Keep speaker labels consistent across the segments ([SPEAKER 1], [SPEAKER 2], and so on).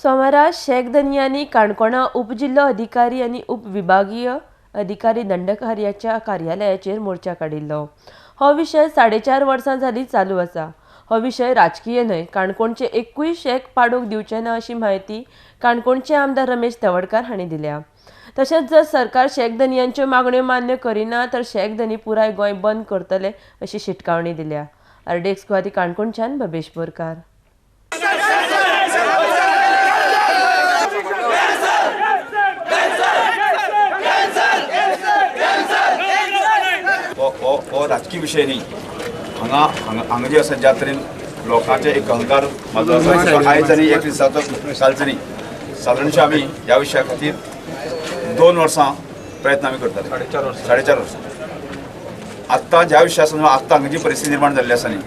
[SPEAKER 1] सोमारा शेख दनियांनी काणकोणा उपजिल्लो अधिकारी आणि उपविभागीय अधिकारी दंडकार्याच्या कार्यालयाचेर मोर्चा काडिल्लो। हो विषय 4.5 वर्सां जाली चालू आसा। हो विषय राजकीय न्हय, काणकोणचे एकूय शेक पाडूंक दिवचे ना अशी माहिती काणकोणचे आमदार रमेश तवडकार हांणी दिल्या। तशेंच जर सरकार शेख दनियांच्यो मागण्यो मान्य करिना तर शेख दनी पुराय गोंय बंद करतले अशी शिटकावणी दिल्या। आरडेक्स गुवाहाटी काणकोणच्यान भवेश बोरकार।
[SPEAKER 2] हो राजकीय विषय न्ही। हांगा जे आसा ज्या तरेन लोकांचे एक अहंकार म्हाजो आसा आयज आनी एक दिसाचो कालचो न्ही, सादारणशे आमी ह्या विशया खातीर 2 वर्सां प्रयत्न आमी करताले। 4.5 वर्सां आत्तां ज्या विशया संदर्भात आत्तां हांगा जी परिस्थिती निर्माण जाल्ली आसा न्ही,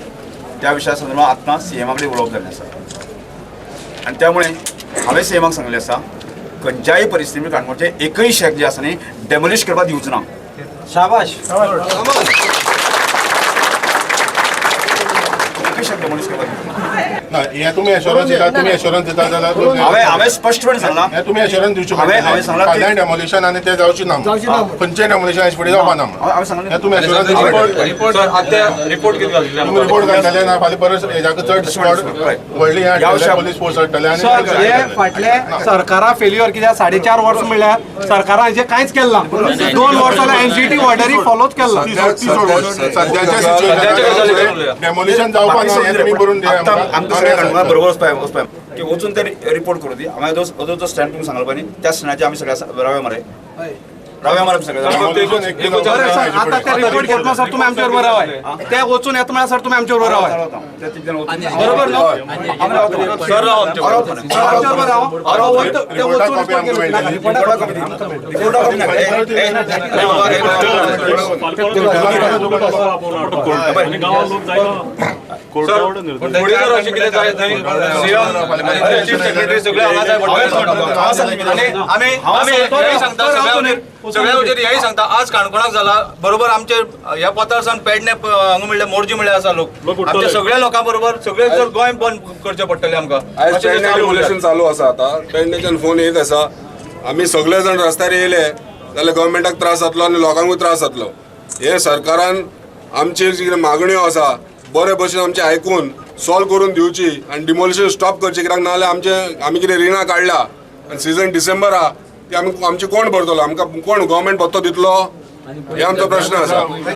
[SPEAKER 2] त्या विशया संदर्भात आत्तां सीएमा कडेन उलोवप जाल्लें आसा आनी त्यामुळे हांवें सीएमाक सांगलें आसा खंयच्याय परिस्थितींत काणकोणचे एकूय शेक जे आसा न्ही डेमोलिश करपाक दिवचो ना। शाबाश
[SPEAKER 3] तुम्ही एश्योरन्स दिता जाल्यार
[SPEAKER 2] हांवें स्पश्टपणे सांगलां
[SPEAKER 3] तुम्ही एश्योरन्स दिवचे
[SPEAKER 2] हांवें सांगलां
[SPEAKER 3] फाल्यां डेमोलिशन आनी ते जावची ना खंयचें डेमोलिशन हेजे फुडें जावपा ना
[SPEAKER 2] हांवें सांगलें
[SPEAKER 3] तुम्ही एश्योरन्स
[SPEAKER 2] रिपोर्ट कितें घातलें
[SPEAKER 3] तुम्ही रिपोर्ट घालतले ना फाल्यां परत हेज्याक चड स्क्वॉड व्हडली पुलीस फोर्स हाडटले आनी
[SPEAKER 4] हे फाटले सरकारा फेल्युअर कित्याक 4.5 वर्स म्हणल्यार सरकारान हेजें कांयच केलें ना। 2 वर्सां एनजीटी ऑर्डरी फॉलोच केला।
[SPEAKER 3] सद्याच्या सिच्युएशनाक डेमोलिशन जावपा ना तुमी बरोवन दिया
[SPEAKER 2] बरोबर वचपाय की वचून ते रिपोर्ट करू दी। हांवें जो स्टँड तुमकां सांगलो पळय न्ही त्या स्टँडाचेर आमी सगळे रावया मरे सगळे
[SPEAKER 4] आता ते रिपोर्ट घेतलो सर तुम्ही आमच्या बरोबर रावाय, ते वचून येता म्हळ्यार सर तुम्ही आमच्या बरोबर रावाय, बरोबर न्हू?
[SPEAKER 2] सर राव आमच्या बरोबर
[SPEAKER 5] सगळ्या हेही सांगता आज काणकोणाक जाला बरोबर आमचे ह्या पोतारसान पेडणे हांगा म्हणल्यार मोर्जे म्हणल्यार आसा लोक आमच्या सगळ्या लोकां बरोबर सगळे जर गोंय बंद करचे पडटले आमकां।
[SPEAKER 6] रेग्युलेशन चालू आसा आतां पेडणेच्यान फोन येत आसा आमी सगळे जाण रस्त्यार येयले जाल्यार गव्हर्मेंटाक त्रास जातलो आनी लोकांकूय त्रास जातलो। हे सरकारान आमचे जी मागण्यो आसा बरे भशेन आमचे आयकून सॉल्व करून दिवची आनी डिमोलिशन स्टॉप करचे, कित्याक नाजाल्यार आमी कितें रिणां काडला आनी सिजन डिसेंबर आहा ती आमची कोण भरतलो, आमकां कोण गव्हर्मेंट भत्तो दितलो हे आमचो प्रश्न आसा।